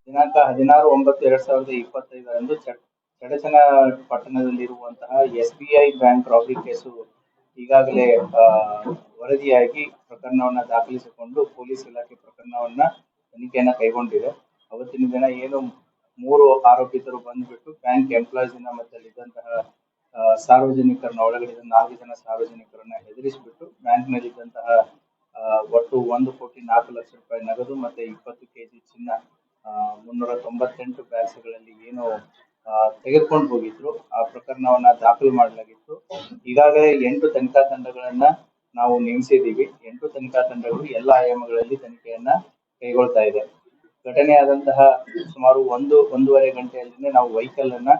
ದಿನಾಂಕ 16/9/2025 ಚಡಚಣ ಪಟ್ಟಣದಲ್ಲಿರುವಂತಹ SBI bank robbery case ಈಗಾಗಲೇ ವರದಿಯಾಗಿ ಪ್ರಕರಣವನ್ನ ದಾಖಲಿಸಿಕೊಂಡು ಪೊಲೀಸ್ ಇಲಾಖೆ ಪ್ರಕರಣವನ್ನ ತನಿಖೆಯನ್ನ ಕೈಗೊಂಡಿದೆ. ಅವತ್ತಿನ ದಿನ ಏನು 3 ಆರೋಪಿತರು ಬಂದ್ಬಿಟ್ಟು ಬ್ಯಾಂಕ್ ಎಂಪ್ಲಾಯೀಸ್ ಮತ್ತೆ ಅಲ್ಲಿದ್ದಂತಹ ಸಾರ್ವಜನಿಕರನ್ನ ಒಳಗಡೆ 4 ಜನ ಸಾರ್ವಜನಿಕರನ್ನ ಹೆದರಿಸಿಬಿಟ್ಟು ಬ್ಯಾಂಕ್ ನಲ್ಲಿದ್ದಂತಹ ಒಟ್ಟು 1,04,00,000 ರೂಪಾಯಿ ನಗದು ಮತ್ತೆ 20 kg ಚಿನ್ನ 398 ಬ್ಯಾಗ್ಸ್ಗಳಲ್ಲಿ ಏನು ತೆಗೆದುಕೊಂಡು ಹೋಗಿದ್ರು ಆ ಪ್ರಕರಣವನ್ನ ದಾಖಲು ಮಾಡಲಾಗಿತ್ತು. ಈಗಾಗಲೇ 8 ತನಿಖಾ ತಂಡಗಳನ್ನ ನಾವು ನೇಮಿಸಿದ್ದೀವಿ. 8 ತನಿಖಾ ತಂಡಗಳು ಎಲ್ಲ ಆಯಾಮಗಳಲ್ಲಿ ತನಿಖೆಯನ್ನ ಕೈಗೊಳ್ತಾ ಇದೆ. ಘಟನೆ ಆದಂತಹ ಸುಮಾರು 1-1.5 ಗಂಟೆಯಲ್ಲಿನೇ ನಾವು ವೆಹಿಕಲ್ ಅನ್ನ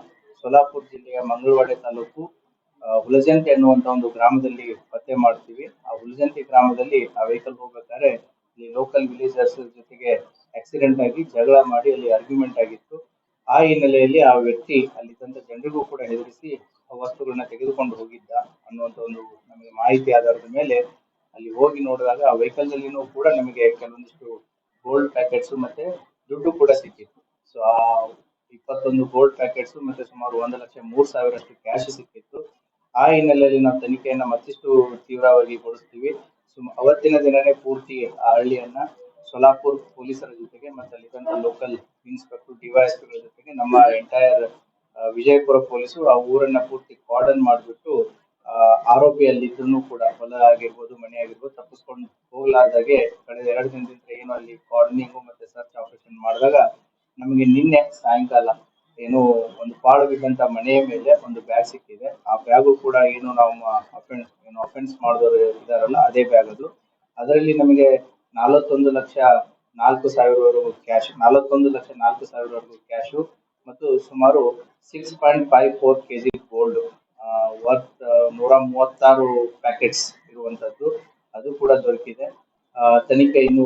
ಸೋಲಾಪುರ ಜಿಲ್ಲೆಯ ಮಂಗಳವಾಡೆ ತಾಲೂಕು ಹುಲಜಂತಿ ಅನ್ನುವಂತ ಒಂದು ಗ್ರಾಮದಲ್ಲಿ ಪತ್ತೆ ಮಾಡ್ತೀವಿ. ಆ ಹುಲಜಂತಿ ಗ್ರಾಮದಲ್ಲಿ ಆ ವೆಹಿಕಲ್ ಹೋಗ್ಬೇಕಾದ್ರೆ ಇಲ್ಲಿ ಲೋಕಲ್ ವಿಲೇಜರ್ಸ್ ಜೊತೆಗೆ ಆಕ್ಸಿಡೆಂಟ್ ಆಗಿ ಜಗಳ ಮಾಡಿ ಅಲ್ಲಿ ಆರ್ಗ್ಯುಮೆಂಟ್ ಆಗಿತ್ತು. ಆ ಹಿನ್ನೆಲೆಯಲ್ಲಿ ಆ ವ್ಯಕ್ತಿ ಅಲ್ಲಿದ್ದಂತ ಜನರಿಗೂ ಕೂಡ ಹೆದರಿಸಿ ವಸ್ತುಗಳನ್ನ ತೆಗೆದುಕೊಂಡು ಹೋಗಿದ್ದ ಅನ್ನುವಂತ ಒಂದು ನಮಗೆ ಮಾಹಿತಿ ಆಧಾರದ ಮೇಲೆ ಅಲ್ಲಿ ಹೋಗಿ ನೋಡಿದಾಗ ಆ ವೆಹಿಕಲ್ ನಲ್ಲಿನೂ ಕೂಡ ನಮಗೆ ಕೆಲವೊಂದಿಷ್ಟು ಗೋಲ್ಡ್ ಪ್ಯಾಕೆಟ್ಸ್ ಮತ್ತೆ ದುಡ್ಡು ಕೂಡ ಸಿಕ್ಕಿತ್ತು. ಸೊ ಆ 21 ಗೋಲ್ಡ್ ಪ್ಯಾಕೆಟ್ಸ್ ಮತ್ತೆ ಸುಮಾರು 1,03,000 ಕ್ಯಾಶ್ ಸಿಕ್ಕಿತ್ತು. ಆ ಹಿನ್ನೆಲೆಯಲ್ಲಿ ನಾವು ತನಿಖೆಯನ್ನ ಮತ್ತಿಷ್ಟು ತೀವ್ರವಾಗಿ ಗೊಳಿಸ್ತೀವಿ. ಅವತ್ತಿನ ದಿನನೇ ಪೂರ್ತಿ ಆ ಹಳ್ಳಿಯನ್ನ ಸೋಲಾಪುರ್ ಪೊಲೀಸರ ಜೊತೆಗೆ ಮತ್ತೆ ಅಲ್ಲಿದ್ದಂತ ಲೋಕಲ್ ಇನ್ಸ್ಪೆಕ್ಟರ್ ಡಿವೈಎಸ್ಪಿಗಳ ಜೊತೆಗೆ ನಮ್ಮ ಎಂಟೈರ್ ವಿಜಯಪುರ ಪೊಲೀಸರು ಆ ಊರನ್ನ ಪೂರ್ತಿ ಕಾರ್ಡನ್ ಮಾಡಿಬಿಟ್ಟು ಆರೋಪಿ ಅಲ್ಲಿದ್ದನ್ನು ಕೂಡ ಹೊಲ ಆಗಿರ್ಬೋದು ಮನೆ ಆಗಿರ್ಬೋದು ತಪ್ಪಿಸ್ಕೊಂಡು ಹೋಗ್ಲಾರ್ದಾಗೆ ಕಳೆದ 2 ದಿನದಿಂದ ಏನು ಅಲ್ಲಿ ಕಾರ್ಡನಿಂಗು ಮತ್ತೆ ಸರ್ಚ್ ಆಪರೇಷನ್ ಮಾಡಿದಾಗ ನಮಗೆ ನಿನ್ನೆ ಸಾಯಂಕಾಲ ಏನು ಒಂದು ಪಾಳು ಬಿದ್ದಂತ ಮನೆಯ ಮೇಲೆ ಒಂದು ಬ್ಯಾಗ್ ಸಿಕ್ಕಿದೆ. ಆ ಬ್ಯಾಗು ಕೂಡ ಏನು ನಾವು ಅಫೆನ್ಸ್ ಮಾಡಿದವರು ಇದಾರಲ್ಲ ಅದೇ ಬ್ಯಾಗ್ ಅದು. ಅದರಲ್ಲಿ ನಮಗೆ 41,04,000 ಕ್ಯಾಶ್ 41,04,000 ಕ್ಯಾಶು ಮತ್ತು ಸುಮಾರು 6.54 kg ಗೋಲ್ಡ್ ವರ್ತ್ 136 ಪ್ಯಾಕೆಟ್ಸ್ ಇರುವಂತದ್ದು ಅದು ಕೂಡ ದೊರಕಿದೆ. ತನಿಖೆ ಇನ್ನು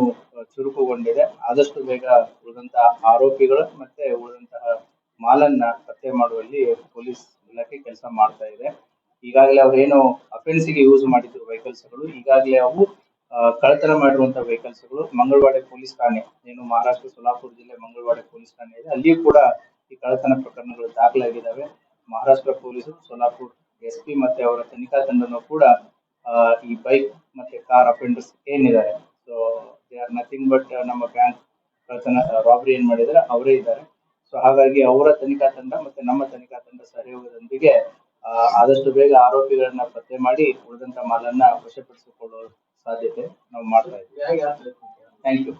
ಚುರುಕುಗೊಂಡಿದೆ. ಆದಷ್ಟು ಬೇಗ ಉಳಿದಂತಹ ಆರೋಪಿಗಳು ಮತ್ತೆ ಉಳಿದಂತಹ ಮಾಲನ್ನ ಪತ್ತೆ ಮಾಡುವಲ್ಲಿ ಪೊಲೀಸ್ ಇಲಾಖೆ ಕೆಲಸ ಮಾಡ್ತಾ ಇದೆ. ಈಗಾಗಲೇ ಅವ್ರೇನು ಅಫೆನ್ಸಿಗೆ ಯೂಸ್ ಮಾಡಿದ್ರು ವೆಹಿಕಲ್ಸ್ಗಳು ಈಗಾಗಲೇ ಅವು ಕಳ್ಳತನ ಮಾಡಿರುವಂತಹ ವೆಹಿಕಲ್ಸ್ಗಳು ಮಂಗಳವಾಡೆ ಪೊಲೀಸ್ ಠಾಣೆ ಏನು ಮಹಾರಾಷ್ಟ್ರ ಸೋಲಾಪುರ ಜಿಲ್ಲೆ ಮಂಗಳವಾಡೆ ಪೊಲೀಸ್ ಠಾಣೆ ಇದೆ ಅಲ್ಲಿಯೂ ಕೂಡ ಈ ಕಳ್ಳತನ ಪ್ರಕರಣಗಳು ದಾಖಲಾಗಿದ್ದಾವೆ. ಮಹಾರಾಷ್ಟ್ರ ಪೊಲೀಸರು ಸೋಲಾಪುರ್ SP ಮತ್ತೆ ಅವರ ತನಿಖಾ ತಂಡನೂ ಕೂಡ ಈ ಬೈಕ್ ಮತ್ತೆ ಕಾರ್ ಅಫೆಂಡರ್ಸ್ ಏನಿದ್ದಾರೆ so they are nothing but ನಮ್ಮ ಬ್ಯಾಂಕ್ ಕಳ್ಳತನ ರಾಬರಿ ಏನ್ ಮಾಡಿದ್ದಾರೆ ಅವರೇ ಇದ್ದಾರೆ. ಸೊ ಹಾಗಾಗಿ ಅವರ ತನಿಖಾ ತಂಡ ಮತ್ತೆ ನಮ್ಮ ತನಿಖಾ ತಂಡ ಸಹಯೋಗದೊಂದಿಗೆ ಆದಷ್ಟು ಬೇಗ ಆರೋಪಿಗಳನ್ನ ಪತ್ತೆ ಮಾಡಿ ಉಳಿದಂತ ಮಾಲನ್ನ ವಶಪಡಿಸಿಕೊಳ್ಳುವ ಸಾಧ್ಯತೆ ನಾವು ಮಾಡ್ತಾ ಇದ್ದೀವಿ. Thank you.